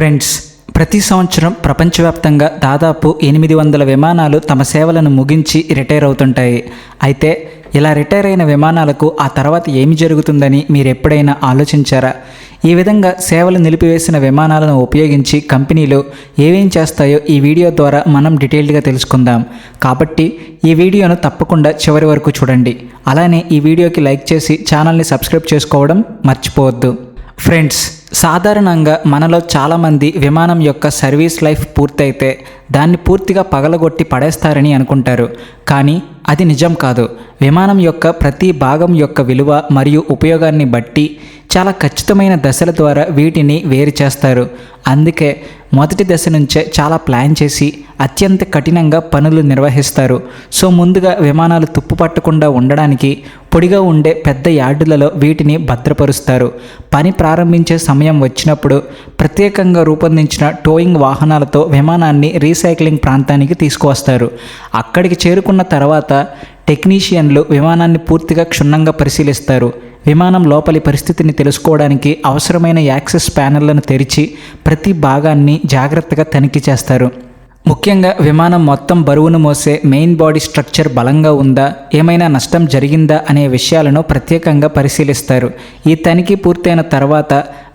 Friends, ప్రతి సంవత్సరం ప్రపంచవ్యాప్తంగా దాదాపు 800 విమానాలు తమ సేవలను ముగించి రిటైర్ అవుతుంటాయి. అయితే ఇలా రిటైర్ అయిన విమానాలకు ఆ తర్వాత ఏమి జరుగుతుందని మీరు ఎప్పుడైనా ఆలోచించారా? ఈ విధంగా సేవలు నిలిపివేసిన విమానాలను ఉపయోగించి కంపెనీలు ఏమేం చేస్తాయో ఈ వీడియో ద్వారా మనం డీటెయిల్డ్గా తెలుసుకుందాం. కాబట్టి ఈ వీడియోను తప్పకుండా చివరి వరకు చూడండి. అలానే ఈ వీడియోకి లైక్ చేసి ఛానల్ని సబ్స్క్రైబ్ చేసుకోవడం మర్చిపోవద్దు. ఫ్రెండ్స్, సాధారణంగా మనలో చాలామంది విమానం యొక్క సర్వీస్ లైఫ్ పూర్తయితే దాన్ని పూర్తిగా పగలగొట్టి పడేస్తారని అనుకుంటారు. కానీ అది నిజం కాదు. విమానం యొక్క ప్రతి భాగం యొక్క విలువ మరియు ఉపయోగాన్ని బట్టి చాలా ఖచ్చితమైన దశల ద్వారా వీటిని వేరు చేస్తారు. అందుకే మొదటి దశ నుంచే చాలా ప్లాన్ చేసి అత్యంత కఠినంగా పనులు నిర్వహిస్తారు. సో ముందుగా విమానాలు తుప్పు పట్టకుండా ఉండడానికి పొడిగా ఉండే పెద్ద యార్డులలో వీటిని భద్రపరుస్తారు. పని ప్రారంభించే సమయం వచ్చినప్పుడు ప్రత్యేకంగా రూపొందించిన టోయింగ్ వాహనాలతో విమానాన్ని రీసైక్లింగ్ ప్రాంతానికి తీసుకువస్తారు. అక్కడికి చేరుకున్న తర్వాత టెక్నీషియన్లు విమానాన్ని పూర్తిగా క్షుణ్ణంగా పరిశీలిస్తారు. విమానం లోపలి పరిస్థితిని తెలుసుకోవడానికి అవసరమైన యాక్సెస్ ప్యానెళ్లను తెరిచి ప్రతి భాగాన్ని జాగ్రత్తగా తనిఖీ చేస్తారు. ముఖ్యంగా విమానం మొత్తం బరువును మోసే మెయిన్ బాడీ స్ట్రక్చర్ బలంగా ఉందా, ఏమైనా నష్టం జరిగిందా అనే విషయాలను ప్రత్యేకంగా పరిశీలిస్తారు. ఈ తనిఖీ పూర్తయిన తర్వాత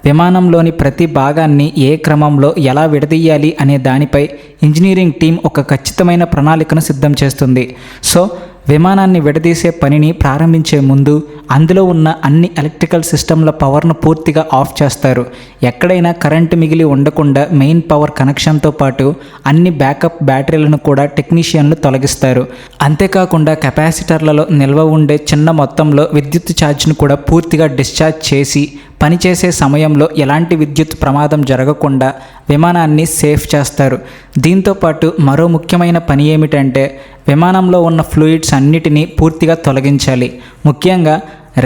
విమానంలోని ప్రతి భాగాన్ని ఏ క్రమంలో ఎలా విడదీయాలి అనే దానిపై ఇంజనీరింగ్ టీం ఒక ఖచ్చితమైన ప్రణాళికను సిద్ధం చేస్తుంది. సో విమానాన్ని విడదీసే పనిని ప్రారంభించే ముందు అందులో ఉన్న అన్ని ఎలక్ట్రికల్ సిస్టంల పవర్ను పూర్తిగా ఆఫ్ చేస్తారు. ఎక్కడైనా కరెంటు మిగిలి ఉండకుండా మెయిన్ పవర్ కనెక్షన్తో పాటు అన్ని బ్యాకప్ బ్యాటరీలను కూడా టెక్నీషియన్లు తొలగిస్తారు. అంతేకాకుండా కెపాసిటర్లలో నిల్వ ఉండే చిన్న మొత్తంలో విద్యుత్ ఛార్జ్ను కూడా పూర్తిగా డిశ్చార్జ్ చేసి పనిచేసే సమయంలో ఎలాంటి విద్యుత్ ప్రమాదం జరగకుండా విమానాన్ని సేఫ్ చేస్తారు. దీంతోపాటు మరో ముఖ్యమైన పని ఏమిటంటే విమానంలో ఉన్న ఫ్లూయిడ్స్ అన్నిటినీ పూర్తిగా తొలగించాలి. ముఖ్యంగా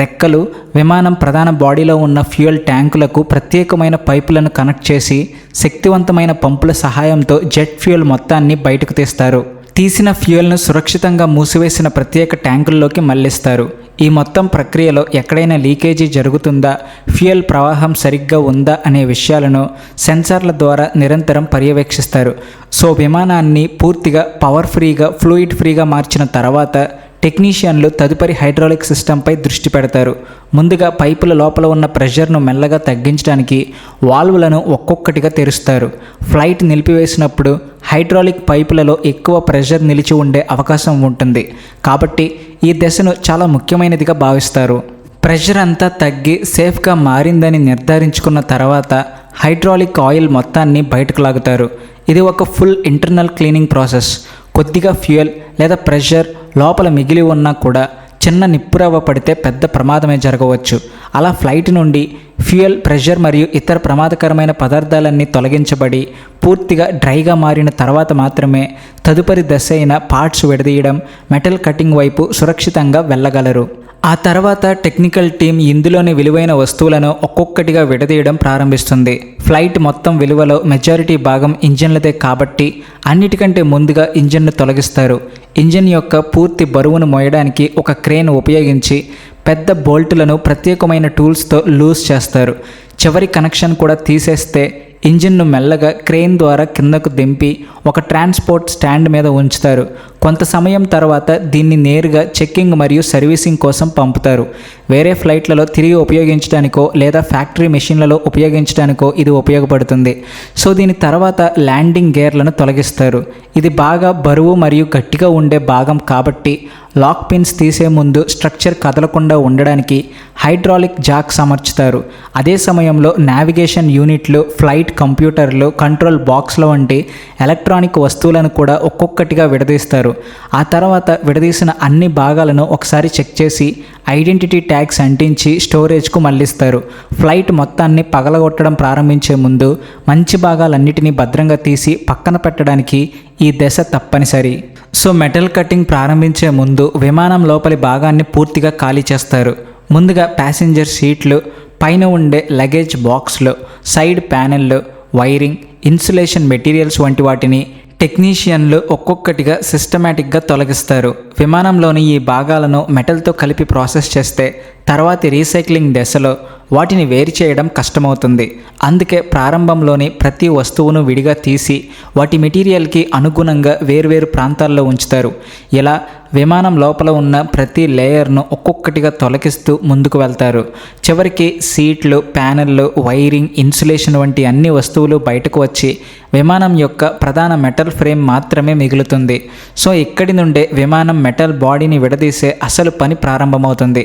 రెక్కలు, విమానం ప్రధాన బాడీలో ఉన్న ఫ్యూయల్ ట్యాంకులకు ప్రత్యేకమైన పైపులను కనెక్ట్ చేసి శక్తివంతమైన పంపుల సహాయంతో జెట్ ఫ్యూయల్ మొత్తాన్ని బయటకు తీస్తారు. తీసిన ఫ్యూయల్ను సురక్షితంగా మూసివేసిన ప్రత్యేక ట్యాంకుల్లోకి మళ్లిస్తారు. ఈ మొత్తం ప్రక్రియలో ఎక్కడైనా లీకేజీ జరుగుతుందా, ఫ్యూయల్ ప్రవాహం సరిగ్గా ఉందా అనే విషయాలను సెన్సార్ల ద్వారా నిరంతరం పర్యవేక్షిస్తారు. సో విమానాన్ని పూర్తిగా పవర్ ఫ్రీగా, ఫ్లూయిడ్ ఫ్రీగా మార్చిన తర్వాత టెక్నీషియన్లు తదుపరి హైడ్రాలిక్ సిస్టంపై దృష్టి పెడతారు. ముందుగా పైపుల లోపల ఉన్న ప్రెషర్ను మెల్లగా తగ్గించడానికి వాల్వులను ఒక్కొక్కటిగా తెరుస్తారు. ఫ్లైట్ నిలిపివేసినప్పుడు హైడ్రాలిక్ పైపులలో ఎక్కువ ప్రెషర్ నిలిచి ఉండే అవకాశం ఉంటుంది. కాబట్టి ఈ దశను చాలా ముఖ్యమైనదిగా భావిస్తారు. ప్రెషర్ అంతా తగ్గి సేఫ్గా మారిందని నిర్ధారించుకున్న తర్వాత హైడ్రాలిక్ ఆయిల్ మొత్తాన్ని బయటకు లాగుతారు. ఇది ఒక ఫుల్ ఇంటర్నల్ క్లీనింగ్ ప్రాసెస్. కొద్దిగా ఫ్యూయల్ లేదా ప్రెషర్ లోపల మిగిలి ఉన్నా కూడా చిన్న నిప్పురవ్వ పడితే పెద్ద ప్రమాదమే జరగవచ్చు. అలా ఫ్లైట్ నుండి ఫ్యూయల్, ప్రెషర్ మరియు ఇతర ప్రమాదకరమైన పదార్థాలన్నీ తొలగించబడి పూర్తిగా డ్రైగా మారిన తర్వాత మాత్రమే తదుపరి దశ అయిన పార్ట్స్ విడదీయడం, మెటల్ కటింగ్ వైపు సురక్షితంగా వెళ్ళగలరు. ఆ తర్వాత టెక్నికల్ టీం ఇందులోని విలువైన వస్తువులను ఒక్కొక్కటిగా విడదీయడం ప్రారంభిస్తుంది. ఫ్లైట్ మొత్తం విలువలో మెజారిటీ భాగం ఇంజన్లదే కాబట్టి అన్నిటికంటే ముందుగా ఇంజన్ను తొలగిస్తారు. ఇంజన్ యొక్క పూర్తి బరువును మోయడానికి ఒక క్రేన్ ఉపయోగించి పెద్ద బోల్టులను ప్రత్యేకమైన టూల్స్తో లూజ్ చేస్తారు. చివరి కనెక్షన్ కూడా తీసేస్తే ఇంజిన్ను మెల్లగా క్రేన్ ద్వారా కిందకు దింపి ఒక ట్రాన్స్పోర్ట్ స్టాండ్ మీద ఉంచుతారు. కొంత సమయం తర్వాత దీన్ని నేరుగా చెక్కింగ్ మరియు సర్వీసింగ్ కోసం పంపుతారు. వేరే ఫ్లైట్లలో తిరిగి ఉపయోగించడానికో లేదా ఫ్యాక్టరీ మెషిన్లలో ఉపయోగించడానికో ఇది ఉపయోగపడుతుంది. సో దీని తర్వాత ల్యాండింగ్ గేర్లను తొలగిస్తారు. ఇది బాగా బరువు మరియు గట్టిగా ఉండే భాగం కాబట్టి లాక్ పిన్స్ తీసే ముందు స్ట్రక్చర్ కదలకుండా ఉండడానికి హైడ్రాలిక్ జాక్స్ అమర్చుతారు. అదే సమయంలో నావిగేషన్ యూనిట్లు, ఫ్లైట్ కంప్యూటర్లు, కంట్రోల్ బాక్స్ల వంటి ఎలక్ట్రానిక్ వస్తువులను కూడా ఒక్కొక్కటిగా విడదీస్తారు. ఆ తర్వాత విడదీసిన అన్ని భాగాలను ఒకసారి చెక్ చేసి ఐడెంటిటీ ట్యాగ్స్ అంటించి స్టోరేజ్కు మళ్లిస్తారు. ఫ్లైట్ మొత్తాన్ని పగలగొట్టడం ప్రారంభించే ముందు మంచి భాగాలన్నిటినీ భద్రంగా తీసి పక్కన పెట్టడానికి ఈ దశ తప్పనిసరి. సో మెటల్ కటింగ్ ప్రారంభించే ముందు విమానం లోపలి భాగాన్ని పూర్తిగా ఖాళీ చేస్తారు. ముందుగా ప్యాసింజర్ సీట్లు, పైన ఉండే లగేజ్ బాక్స్లు, సైడ్ ప్యానెళ్ళు, వైరింగ్, ఇన్సులేషన్ మెటీరియల్స్ వంటి వాటిని టెక్నీషియన్లు ఒక్కొక్కటిగా సిస్టమేటిక్గా తొలగిస్తారు. విమానంలోని ఈ భాగాలను మెటల్తో కలిపి ప్రాసెస్ చేస్తే తర్వాతి రీసైక్లింగ్ దశలో వాటిని వేరు చేయడం కష్టమవుతుంది. అందుకే ప్రారంభంలోని ప్రతి వస్తువును విడిగా తీసి వాటి మెటీరియల్కి అనుగుణంగా వేర్వేరు ప్రాంతాల్లో ఉంచుతారు. ఇలా విమానం లోపల ఉన్న ప్రతి లేయర్ను ఒక్కొక్కటిగా తొలగిస్తూ ముందుకు వెళ్తారు. చివరికి సీట్లు, ప్యానెళ్ళు, వైరింగ్, ఇన్సులేషన్ వంటి అన్ని వస్తువులు బయటకు వచ్చి విమానం యొక్క ప్రధాన మెటల్ ఫ్రేమ్ మాత్రమే మిగులుతుంది. సో ఇక్కడి నుండే విమానం మెటల్ బాడీని విడదీసే అసలు పని ప్రారంభమవుతుంది.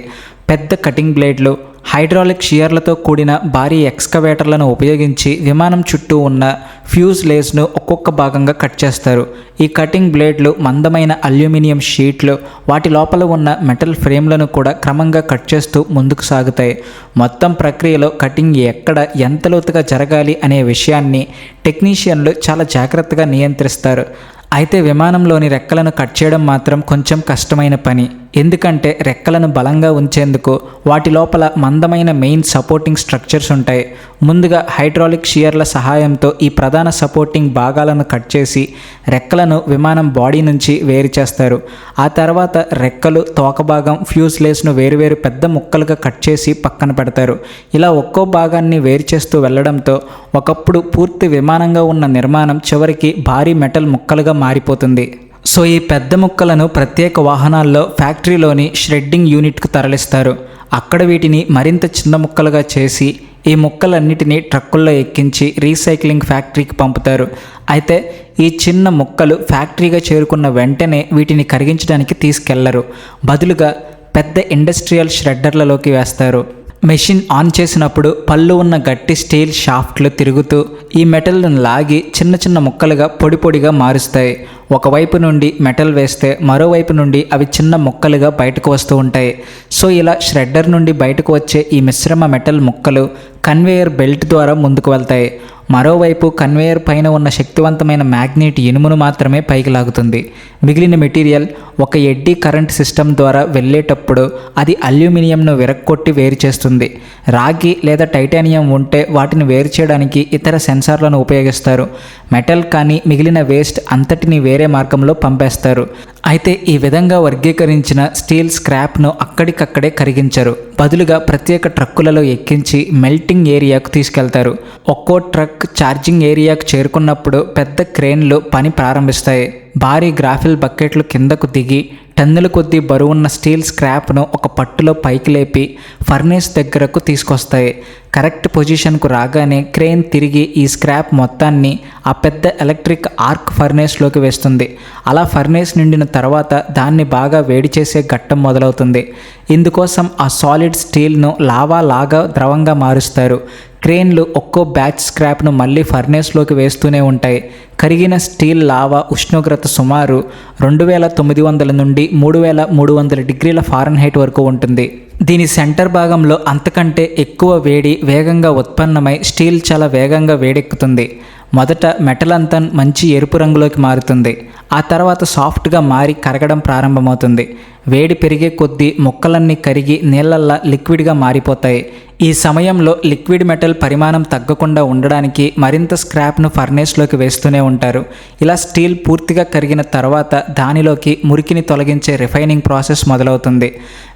పెద్ద కటింగ్ బ్లేడ్లు, హైడ్రాలిక్ షియర్లతో కూడిన భారీ ఎక్స్కవేటర్లను ఉపయోగించి విమానం చుట్టూ ఉన్న ఫ్యూజ్లేజ్ను ఒక్కొక్క భాగంగా కట్ చేస్తారు. ఈ కటింగ్ బ్లేడ్లు మందమైన అల్యూమినియం షీట్లు, వాటి లోపల ఉన్న మెటల్ ఫ్రేమ్లను కూడా క్రమంగా కట్ చేస్తూ ముందుకు సాగుతాయి. మొత్తం ప్రక్రియలో కటింగ్ ఎక్కడ ఎంత లోతుగా జరగాలి అనే విషయాన్ని టెక్నీషియన్లు చాలా జాగ్రత్తగా నియంత్రిస్తారు. అయితే విమానంలోని రెక్కలను కట్ చేయడం మాత్రం కొంచెం కష్టమైన పని. ఎందుకంటే రెక్కలను బలంగా ఉంచేందుకు వాటి లోపల మందమైన మెయిన్ సపోర్టింగ్ స్ట్రక్చర్స్ ఉంటాయి. ముందుగా హైడ్రాలిక్ షియర్ల సహాయంతో ఈ ప్రధాన సపోర్టింగ్ భాగాలను కట్ చేసి రెక్కలను విమానం బాడీ నుంచి వేరు చేస్తారు. ఆ తర్వాత రెక్కలు, తోక భాగం, ఫ్యూజ్లేస్ను వేరువేరు పెద్ద ముక్కలుగా కట్ చేసి పక్కన పెడతారు. ఇలా ఒక్కో భాగాన్ని వేరు చేస్తూ వెళ్లడంతో ఒకప్పుడు పూర్తి విమానంగా ఉన్న నిర్మాణం చివరికి భారీ మెటల్ ముక్కలుగా మారిపోతుంది. సో ఈ పెద్ద ముక్కలను ప్రత్యేక వాహనాల్లో ఫ్యాక్టరీలోని ష్రెడ్డింగ్ యూనిట్కు తరలిస్తారు. అక్కడ వీటిని మరింత చిన్న ముక్కలుగా చేసి ఈ ముక్కలన్నిటినీ ట్రక్కుల్లో ఎక్కించి రీసైక్లింగ్ ఫ్యాక్టరీకి పంపుతారు. అయితే ఈ చిన్న ముక్కలు ఫ్యాక్టరీగా చేరుకున్న వెంటనే వీటిని కరిగించడానికి తీసుకెళ్లరు. బదులుగా పెద్ద ఇండస్ట్రియల్ ష్రెడ్డర్లలోకి వేస్తారు. మెషిన్ ఆన్ చేసినప్పుడు పళ్ళు ఉన్న గట్టి స్టీల్ షాఫ్ట్లు తిరుగుతూ ఈ మెటల్ను లాగి చిన్న చిన్న ముక్కలుగా పొడి పొడిగా మారుస్తాయి. ఒకవైపు నుండి మెటల్ వేస్తే మరోవైపు నుండి అవి చిన్న ముక్కలుగా బయటకు వస్తూ ఉంటాయి. సో ఇలా ష్రెడ్డర్ నుండి బయటకు వచ్చే ఈ మిశ్రమ మెటల్ ముక్కలు కన్వేయర్ బెల్ట్ ద్వారా ముందుకు వెళ్తాయి. మరోవైపు కన్వేయర్ పైన ఉన్న శక్తివంతమైన మ్యాగ్నెట్ ఇనుమును మాత్రమే పైకి లాగుతుంది. మిగిలిన మెటీరియల్ ఒక ఎడ్డీ కరెంట్ సిస్టమ్ ద్వారా వెళ్ళేటప్పుడు అది అల్యూమినియంను విరక్కొట్టి వేరు చేస్తుంది. రాగి లేదా టైటానియం ఉంటే వాటిని వేరు చేయడానికి ఇతర సెన్సార్లను ఉపయోగిస్తారు. మెటల్ కానీ మిగిలిన వేస్ట్ అంతటిని వేరే మార్గంలో పంపేస్తారు. అయితే ఈ విధంగా వర్గీకరించిన స్టీల్ స్క్రాప్ను అక్కడికక్కడే కరిగించరు. బదులుగా ప్రత్యేక ట్రక్కులలో ఎక్కించి మెల్టింగ్ ఏరియాకు తీసుకెళ్తారు. ఒక్కో ట్రక్ ఛార్జింగ్ ఏరియాకు చేరుకున్నప్పుడు పెద్ద క్రేన్లు పని ప్రారంభిస్తాయి. భారీ గ్రాఫిల్ బకెట్లు కిందకు దిగి టన్నుల కొద్దీ బరువున్న స్టీల్ స్క్రాప్ను ఒక పట్టులో పైకి లేపి ఫర్నేస్ దగ్గరకు తీసుకొస్తాయి. కరెక్ట్ పొజిషన్కు రాగానే క్రేన్ తిరిగి ఈ స్క్రాప్ మొత్తాన్ని ఆ పెద్ద ఎలక్ట్రిక్ ఆర్క్ ఫర్నేస్లోకి వేస్తుంది. అలా ఫర్నేస్ నిండిన తర్వాత దాన్ని బాగా వేడి చేసే ఘట్టం మొదలవుతుంది. ఇందుకోసం ఆ సాలిడ్ స్టీల్ను లావా లాగా ద్రవంగా మారుస్తారు. క్రేన్లు ఒక్కో బ్యాచ్ స్క్రాప్ను మళ్ళీ ఫర్నేస్లోకి వేస్తూనే ఉంటాయి. కరిగిన స్టీల్ లావా ఉష్ణోగ్రత సుమారు 2900 నుండి 3300 డిగ్రీల ఫారెన్హైట్ వరకు ఉంటుంది. దీని సెంటర్ భాగంలో అంతకంటే ఎక్కువ వేడి వేగంగా ఉత్పన్నమై స్టీల్ చాలా వేగంగా వేడెక్కుతుంది. మొదట మెటల్ అంతా మంచి ఎరుపు రంగులోకి మారుతుంది. ఆ తర్వాత సాఫ్ట్గా మారి కరగడం ప్రారంభమవుతుంది. వేడి పెరిగే కొద్దీ ముక్కలన్నీ కరిగి నీళ్ళల్లా లిక్విడ్గా మారిపోతాయి. ఈ సమయంలో లిక్విడ్ మెటల్ పరిమాణం తగ్గకుండా ఉండడానికి మరింత స్క్రాప్ను ఫర్నేస్లోకి వేస్తూనే ఉంటారు. ఇలా స్టీల్ పూర్తిగా కరిగిన తర్వాత దానిలోకి మురికిని తొలగించే రిఫైనింగ్ ప్రాసెస్ మొదలవుతుంది.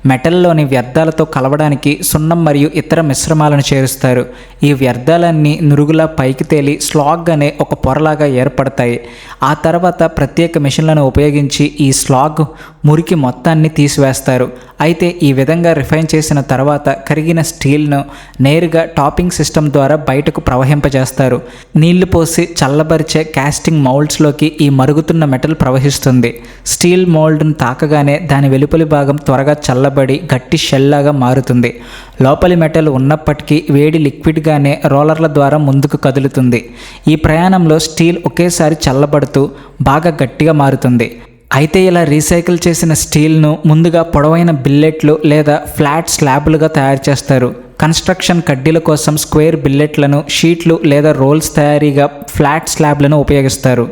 మెటల్లోని వ్యర్థాలతో కలవడానికి సున్నం మరియు ఇతర మిశ్రమాలను చేరుస్తారు. ఈ వ్యర్థాలన్నీ నురుగులా పైకి తేలి స్లాగ్ అనే ఒక పొరలాగా ఏర్పడతాయి. ఆ తర్వాత ప్రత్యేక మెషిన్లను ఉపయోగించి ఈ స్లాగ్ మురికి మొత్తాన్ని తీసివేస్తారు. అయితే ఈ విధంగా రిఫైన్ చేసిన తర్వాత కరిగిన స్టీల్ను నేరుగా టాపింగ్ సిస్టమ్ ద్వారా బయటకు ప్రవహింపజేస్తారు. నీళ్లు పోసి చల్లబరిచే కాస్టింగ్ మౌల్డ్స్లోకి ఈ మరుగుతున్న మెటల్ ప్రవహిస్తుంది. స్టీల్ మౌల్డ్ను తాకగానే దాని వెలుపలి భాగం త్వరగా చల్లబడి గట్టి షెల్లాగా మారుతుంది. లోపలి మెటల్ ఉన్నప్పటికీ వేడి లిక్విడ్గానే రోలర్ల ద్వారా ముందుకు కదులుతుంది. ఈ ప్రయాణంలో స్టీల్ ఒకేసారి చల్లబడుతూ బాగా గట్టిగా మారుతుంది. అయితే ఇలా రీసైకిల్ చేసిన స్టీల్ను ముందుగా పొడవైన బిల్లెట్లు లేదా ఫ్లాట్ స్లాబ్లుగా తయారు చేస్తారు. కన్స్ట్రక్షన్ కడ్డీల కోసం స్క్వేర్ బిల్లెట్లను, షీట్లు లేదా రోల్స్ తయారీగా ఫ్లాట్ స్లాబ్లను ఉపయోగిస్తారు.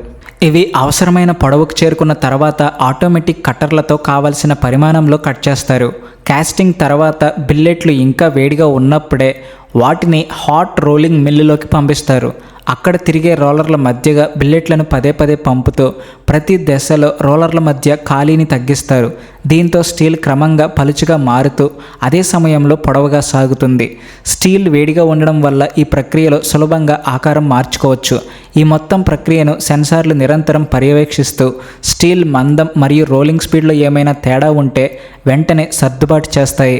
ఇవి అవసరమైన పొడవుకు చేరుకున్న తర్వాత ఆటోమేటిక్ కట్టర్లతో కావలసిన పరిమాణంలో కట్ చేస్తారు. కాస్టింగ్ తర్వాత బిల్లెట్లు ఇంకా వేడిగా ఉన్నప్పుడే వాటిని హాట్ రోలింగ్ మిల్లులోకి పంపిస్తారు. అక్కడ తిరిగే రోలర్ల మధ్యగా బిల్లెట్లను పదే పదే పంపుతూ ప్రతి దశలో రోలర్ల మధ్య ఖాళీని తగ్గిస్తారు. దీంతో స్టీల్ క్రమంగా పలుచగా మారుతూ అదే సమయంలో పొడవుగా సాగుతుంది. స్టీల్ వేడిగా ఉండడం వల్ల ఈ ప్రక్రియలో సులభంగా ఆకారం మార్చుకోవచ్చు. ఈ మొత్తం ప్రక్రియను సెన్సార్లు నిరంతరం పర్యవేక్షిస్తూ స్టీల్ మందం మరియు రోలింగ్ స్పీడ్లో ఏమైనా తేడా ఉంటే వెంటనే సర్దుబాటు చేస్తాయి.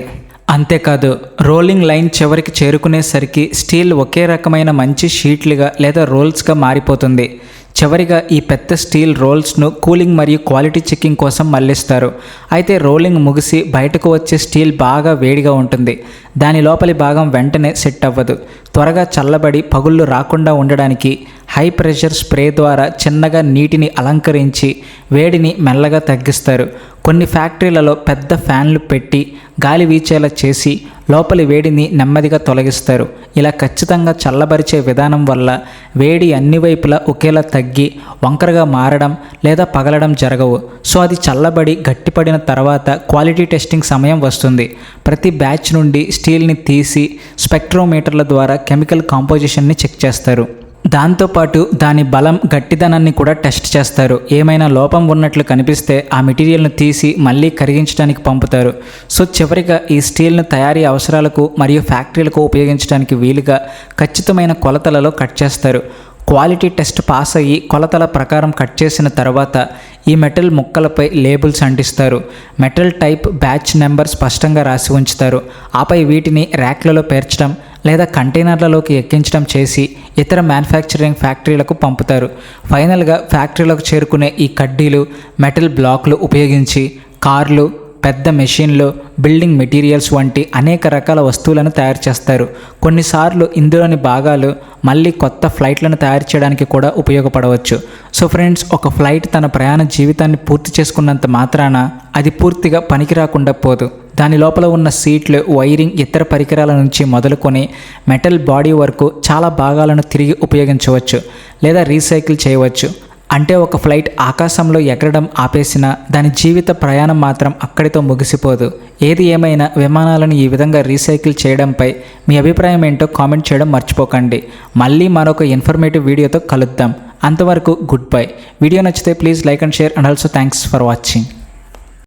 అంతేకాదు, రోలింగ్ లైన్ చివరికి చేరుకునేసరికి స్టీల్ ఒకే రకమైన మంచి షీట్లుగా లేదా రోల్స్గా మారిపోతుంది. చివరిగా ఈ పెద్ద స్టీల్ రోల్స్ను కూలింగ్ మరియు క్వాలిటీ చెకింగ్ కోసం మళ్లిస్తారు. అయితే రోలింగ్ ముగిసి బయటకు వచ్చే స్టీల్ బాగా వేడిగా ఉంటుంది. దాని లోపలి భాగం వెంటనే సెట్ అవ్వదు. త్వరగా చల్లబడి పగుళ్ళు రాకుండా ఉండడానికి హై ప్రెషర్ స్ప్రే ద్వారా చిన్నగా నీటిని అలంకరించి వేడిని మెల్లగా తగ్గిస్తారు. కొన్ని ఫ్యాక్టరీలలో పెద్ద ఫ్యాన్లు పెట్టి గాలి వీచేలా చేసి లోపలి వేడిని నెమ్మదిగా తొలగిస్తారు. ఇలా ఖచ్చితంగా చల్లబరిచే విధానం వల్ల వేడి అన్ని వైపులా ఒకేలా తగ్గి వంకరగా మారడం లేదా పగలడం జరగవు. సో అది చల్లబడి గట్టిపడిన తర్వాత క్వాలిటీ టెస్టింగ్ సమయం వస్తుంది. ప్రతి బ్యాచ్ నుండి స్టీల్ని తీసి స్పెక్ట్రోమీటర్ల ద్వారా కెమికల్ కాంపోజిషన్ని చెక్ చేస్తారు. దాంతోపాటు దాని బలం, గట్టిదనాన్ని కూడా టెస్ట్ చేస్తారు. ఏమైనా లోపం ఉన్నట్లు కనిపిస్తే ఆ మెటీరియల్ను తీసి మళ్ళీ కరిగించడానికి పంపుతారు. సో చివరిగా ఈ స్టీల్ను తయారీ అవసరాలకు మరియు ఫ్యాక్టరీలకు ఉపయోగించడానికి వీలుగా ఖచ్చితమైన కొలతలలో కట్ చేస్తారు. క్వాలిటీ టెస్ట్ పాస్ అయ్యి కొలతల ప్రకారం కట్ చేసిన తర్వాత ఈ మెటల్ ముక్కలపై లేబుల్స్ అంటిస్తారు. మెటల్ టైప్, బ్యాచ్ నెంబర్ స్పష్టంగా రాసి ఉంచుతారు. ఆపై వీటిని ర్యాక్లలో పేర్చడం లేదా కంటైనర్లలోకి ఎక్కించడం చేసి ఇతర మ్యానుఫ్యాక్చరింగ్ ఫ్యాక్టరీలకు పంపుతారు. ఫైనల్గా ఫ్యాక్టరీలకు చేరుకునే ఈ కడ్డీలు, మెటల్ బ్లాక్లు ఉపయోగించి కార్లు, పెద్ద మెషిన్లు, బిల్డింగ్ మెటీరియల్స్ వంటి అనేక రకాల వస్తువులను తయారు చేస్తారు. కొన్నిసార్లు ఇందులోని భాగాలు మళ్ళీ కొత్త ఫ్లైట్లను తయారు చేయడానికి కూడా ఉపయోగపడవచ్చు. సో ఫ్రెండ్స్, ఒక ఫ్లైట్ తన ప్రయాణ జీవితాన్ని పూర్తి చేసుకున్నంత మాత్రాన అది పూర్తిగా పనికి రాకుండా పోదు. దాని లోపల ఉన్న సీట్లు, వైరింగ్, ఇతర పరికరాల నుంచి మొదలుకొని మెటల్ బాడీ వరకు చాలా భాగాలను తిరిగి ఉపయోగించవచ్చు లేదా రీసైకిల్ చేయవచ్చు. అంటే ఒక ఫ్లైట్ ఆకాశంలో ఎగరడం ఆపేసినా దాని జీవిత ప్రయాణం మాత్రం అక్కడితో ముగిసిపోదు. ఏది ఏమైనా విమానాలను ఈ విధంగా రీసైకిల్ చేయడంపై మీ అభిప్రాయం ఏంటో కామెంట్ చేయడం మర్చిపోకండి. మళ్ళీ మరొక ఇన్ఫర్మేటివ్ వీడియోతో కలుద్దాం. అంతవరకు గుడ్ బై. వీడియో నచ్చితే please like and share and also thanks for watching.